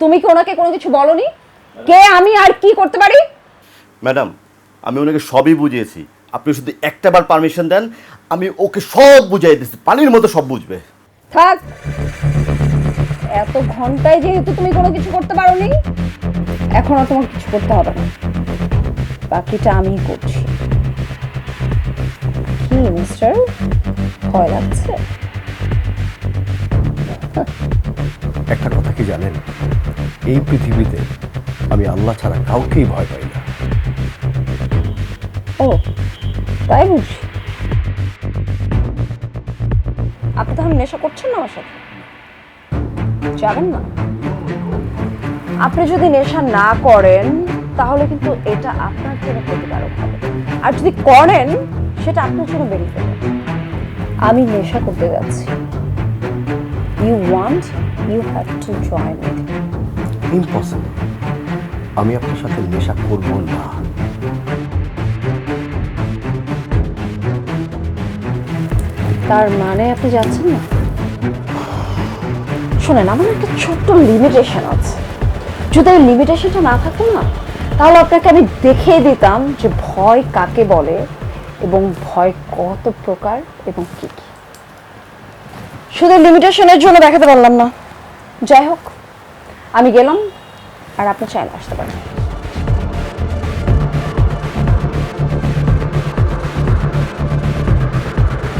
তুমি কি ওনাকে কোনো কিছু বলনি? কে আমি আর কি করতে পারি? ম্যাডাম, আমি ওনাকে সবই বুঝিয়েছি। আপনি শুধু একটাবার পারমিশন দেন, আমি ওকে সব বুঝাই দিচ্ছি, পানির মতো সব বুঝবে। থাক, এত ঘন্টায় যেহেতু তুমি কোনো কিছু করতে পারোনি, এখন আর তোমার কিছু করতে হবে না, বাকিটা আমিই করছি। কি মিস্টার, ভয় লাগছে? একটা কথা কি জানেন, এই পৃথিবীতে আমি আল্লাহ ছাড়া কাউকেই ভয় পাই না। ও তাই বুঝি। আপনি তাহলে নেশা করছেন না আমার সাথে? যাবেন না? আপনি যদি নেশা না করেন তাহলে কিন্তু এটা আপনার জন্য ক্ষতিকারক হবে, আর যদি করেন সেটা আপনার জন্য বেনিফিট হবে। আমি নেশা করতে যাচ্ছি। You want, you have to join with me. Impossible, আমি আপনার সাথে নেশা করব না। তার মানে আপনি যাচ্ছেন না? শোনেন, আমার একটা ছোট্ট লিমিটেশন আছে। যদি এই লিমিটেশনটা না থাকতো না, তাহলে আপনাকে আমি দেখিয়ে দিতাম যে ভয় কাকে বলে এবং ভয় কত প্রকার এবং কি কি। শুধু লিমিটেশনের জন্য দেখাতে পারলাম না। যাই হোক, আমি গেলাম, আর আপনি চাইলে আসতে পারেন।